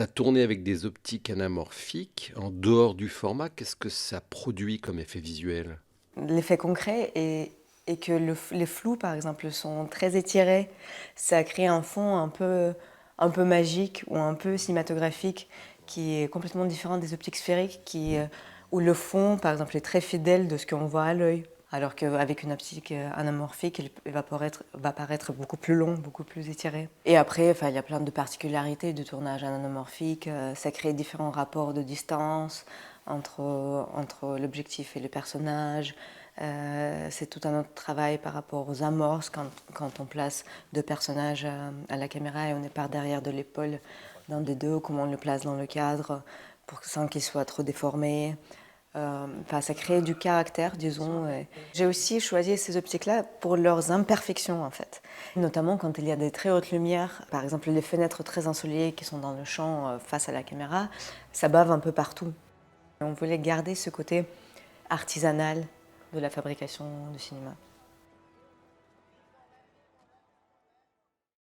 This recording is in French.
tu as tourné avec des optiques anamorphiques. En dehors du format, qu'est-ce que ça produit comme effet visuel? L'effet concret est que les flous, par exemple, sont très étirés. Ça crée un fond un peu magique ou un peu cinématographique qui est complètement différent des optiques sphériques où le fond, par exemple, est très fidèle de ce qu'on voit à l'œil. Alors qu'avec une optique anamorphique, va paraître beaucoup plus long, beaucoup plus étiré. Et après, enfin, il y a plein de particularités du tournage anamorphique. Ça crée différents rapports de distance entre l'objectif et le personnage. C'est tout un autre travail par rapport aux amorces quand on place deux personnages à la caméra et on est par derrière de l'épaule d'un des deux, comment on le place dans le cadre sans qu'il soit trop déformé. Ça crée du caractère, disons. J'ai aussi choisi ces optiques-là pour leurs imperfections, en fait. Notamment quand il y a des très hautes lumières, par exemple les fenêtres très ensoleillées qui sont dans le champ face à la caméra, ça bave un peu partout. On voulait garder ce côté artisanal de la fabrication du cinéma.